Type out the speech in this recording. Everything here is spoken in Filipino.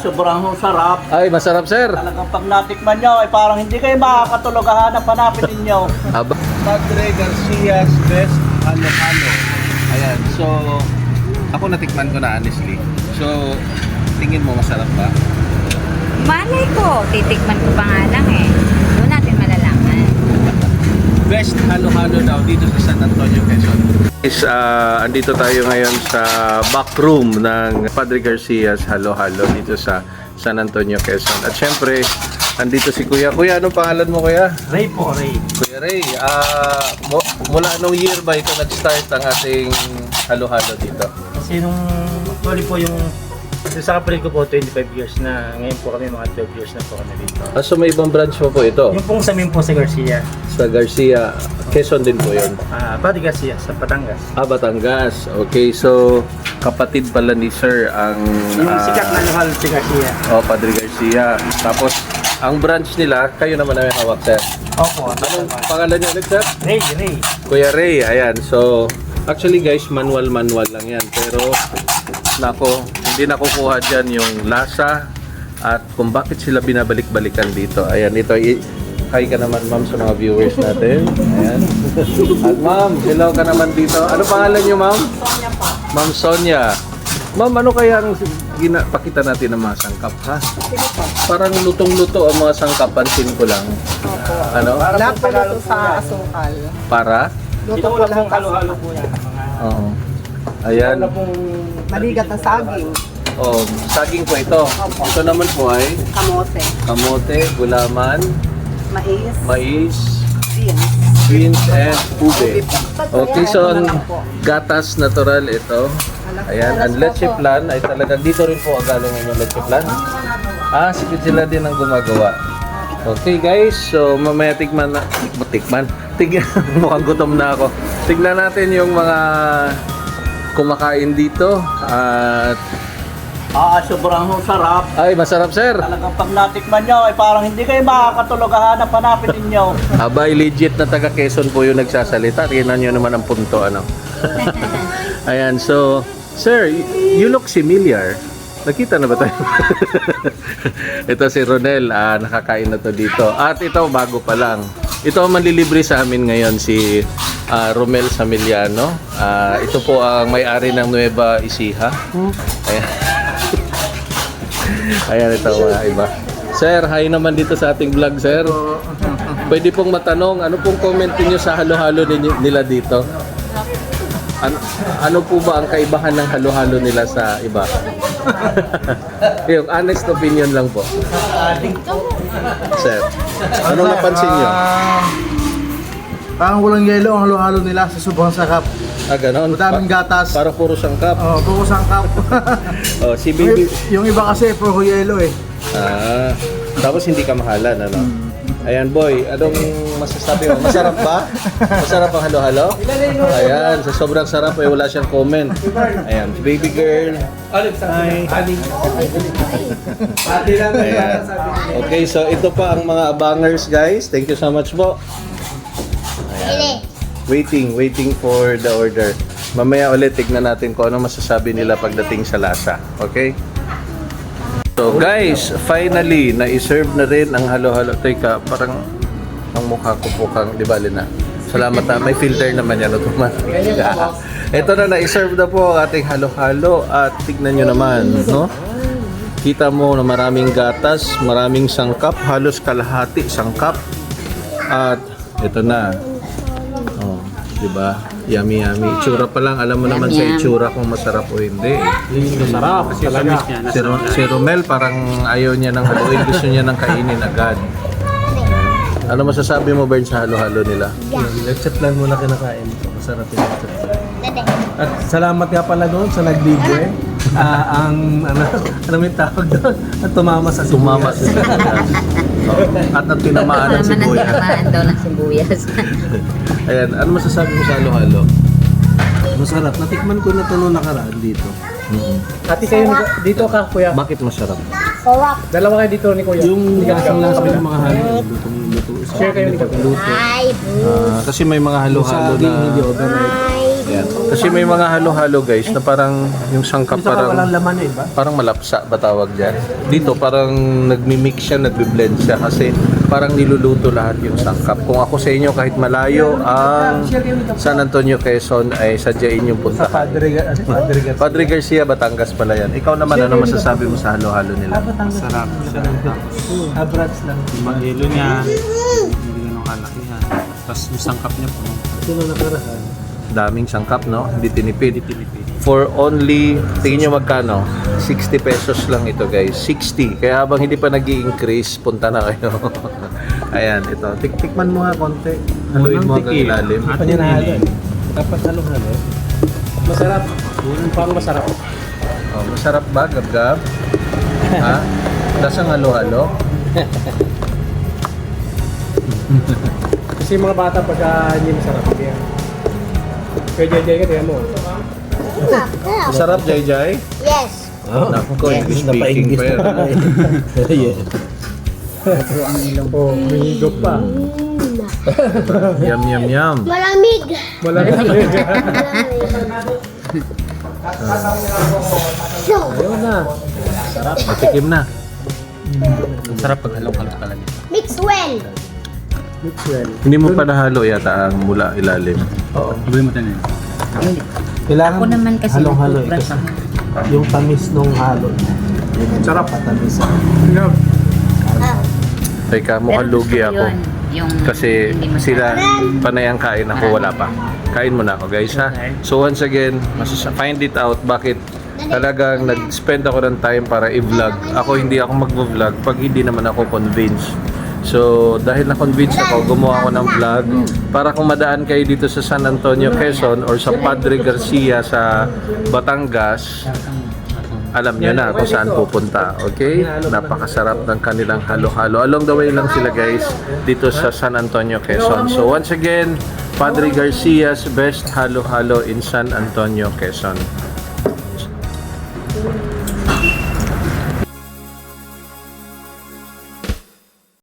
Sobrang sarap. Ay, masarap, sir. Talagang pag natikman nyo, ay parang hindi kayo makakatulog. Hanap-hanapin ninyo. Aba. Padre Garcia's best halo-halo. Ayan, so ako natikman ko na honestly. So, tingin mo masarap ba? Malay ko, titikman ko pa nga lang eh. Doon natin malalaman. Best halo-halo daw dito sa San Antonio, Quezon. Andito tayo ngayon sa back room ng Padre Garcia's Halo-Halo dito sa San Antonio, Quezon. At syempre, andito si Kuya. Kuya, anong pangalan mo, Kuya? Ray po, Ray. Kuya Ray, mula anong year ba ito nag-start ang ating halo-halo dito? Kasi nung actually po yung sa kapatid ko po 25 years na, ngayon po kami mga 12 years na po kami dito. So may ibang branch mo po ito? Yung pong sa amin po sa Garcia, Sa Garcia, Quezon din po yun? Padre Garcia sa Batangas. Batangas. Okay, so kapatid pala ni Sir ang... Yung sikat na lokal si Garcia. Padre Garcia. Tapos, ang branch nila, kayo naman na may hawak, Sir. Opo. Anong pangalan niyo ulit, Sir? Ray. Kuya Ray, ayan. So, actually guys, manual lang yan. Pero, nako, hindi nakukuha dyan yung lasa at kung bakit sila binabalik-balikan dito. Ayan, ito, hi ka naman ma'am sa mga viewers natin. Ayan. At ma'am, hello ka naman dito. Ano pangalan niyo, ma'am? Sonia po. Ma'am Sonia. Ma'am, ano kaya ang pakita natin ng mga sangkap, ha? Parang lutong-luto ang mga sangkap, pansin ko lang. Opo. Ano? Lahat po luto sa asukal. Para? Ito po lang halo-halo po yan. Oo. Ayan. Maligat na saging. Oh, saging po ito. Ito naman po ay Kamote. kamote, gulaman, Mais. mais, Beans. beans, and ube. Okay, so Ayan, po. gatas natural ito. Ayan, ang leche plan ay talagang dito rin po ang galing ng leche plan. Sikit sila din ang gumagawa. Okay guys, so mamaya tikman. Tignan, mukhang gutom na ako. Tignan natin yung mga kumakain dito at Sobrang sarap. ay masarap, sir. Talagang pag natikman nyo, ay parang hindi kayo makakatulog. Hanap-hanapin ninyo. Abay, legit na taga Quezon po yung nagsasalita. Tingnan nyo naman ang punto, ano. Ayan, so, sir, you look familiar. Nakita na ba tayo? Ito si Ronel, nakakain na to dito. At ito, bago pa lang. Ito ang manlilibre sa amin ngayon, si Romel Samiliano. Ito po ang may-ari ng Nueva Ecija. Ayan. Ayan, ito mga iba. Sir, hi naman dito sa ating vlog, sir. Pwede pong matanong, ano pong comment niyo sa halo-halo nila dito? Ano po ba ang kaibahan ng halo-halo nila sa iba? Yung honest opinion lang po. Sir, anong napansin niyo? Parang walang yelo ang halo-halo nila sa sobrang sarap. Ganon? Madaming gatas. Para puro sangkap. Puro sangkap. Si baby. Yung iba kasi puro yelo eh. Tapos hindi ka mahalan, ano? Ayan, boy, anong masasabi mo? Masarap ba? Masarap ang halo-halo? Ayan, sa sobrang sarap ay wala siyang comment. Ayan, si baby girl. Hi. Ayan. Okay, so ito pa ang mga abangers, guys. Thank you so much po. Ayan. Waiting for the order. Mamaya ulit, tignan natin kung ano masasabi nila pagdating sa lasa. Okay? So guys, finally, na-serve na rin ang halo-halo. Teka, parang ang mukha ko po kang, di ba, Lina? Salamat na, may filter naman yan automatic. Ito na, na-serve na po ang ating halo-halo at tignan nyo naman, no? Kita mo na maraming gatas, maraming sangkap, halos kalahati sangkap. At ito na. Oh, di ba? Yummy. Itsura pa lang, alam mo naman sa itsura kung masarap o hindi. Masarap. Si Romel parang ayaw niya ng haluin, gusto niya ng kainin agad. Ano masasabi mo, Bern, sa halo-halo nila? Leche plan muna kinakain. Masarap yung leche plan. At salamat nga pala doon sa naglibre. Ang may tawag doon? At tumama sa sibuyas. At ang tinamaan ng sibuyas. Tinamaan daw ng sibuyas. Ayan, ano masasabi mo sa halo-halo? Masarap. Natikman ko na ito noong nakaraan dito. Ate kayo dito ka, kuya. Bakit masarap? Dalawa kayo dito ni kuya. Yung lasang lasa ng mga halo. Luto. Share kayo ni kuya. Luto. Kasi may mga halo-halo na... Hindi overnight. Ayan, Ayan. Kasi may mga halo-halo guys na parang yung sangkap Ito ka walang parang laman eh, ba? parang malapsa ba tawag dyan? Dito parang nagmi-mix siya, nagbi-blend siya kasi parang niluluto lahat yung sangkap. Kung ako sa inyo kahit malayo ang San Antonio, Quezon ay sadyain yung Sa puntahan. Padre Garcia, Batangas pala yan. Ikaw naman, ano masasabi mo sa halo-halo nila? Sarap. Abrats lang. Mahilo niya. Hindi ganun kalakihan. Tapos yung sangkap niya po. Ito na nakarahan. Daming sangkap, no? Hindi tinipid. For only, tingin nyo magkano? 60 pesos lang ito guys. 60. Kaya habang hindi pa nag increase punta na kayo. Ayan, ito. Tikman mo nga konti. Haluin mo hanggang ilalim. Ito niya nahalo eh. Dapat halo-halo. Masarap. Yung pang masarap. Oh, masarap ba, gab-gab? Ha? Lasang halo-halo? Kasi yung mga bata pagka hindi masarap. Kaya jay ka, tiyan mo. Masarap, Jai? Yes. Naku, English speaking pa yan. Yes. Oh, may higop pa. Yum, yum, yum. Malamig. Malamig. Ayun na. Matikim na. Sarap pag halong-halong talaga. Mix well. Mix well. Hindi mo pa nahalo yata ang mula ilalim. Oo. Sabi mo tayo. Kailangan Ako naman kasi halong-halo eh. nagtutbrush Kasi yung tamis nung halo. Sarap pa tamis. Teka, mukhang Pero lugi gusto ko ako. yun, yung Kasi hindi masyado. sila panayang kain ako, wala pa. Kain mo na ako guys ha. So once again, find it out bakit talagang nag-spend ako ng time para i-vlog. Ako hindi ako mag-vlog pag hindi naman ako convinced. So dahil na-convince ako, gumawa ako ng vlog para kung madaan kayo dito sa San Antonio, Quezon or sa Padre Garcia sa Batangas, alam nyo na kung saan pupunta, okay? Napakasarap ng kanilang halo-halo. Along the way lang sila guys, dito sa San Antonio, Quezon. So once again, Padre Garcia's best halo-halo in San Antonio, Quezon.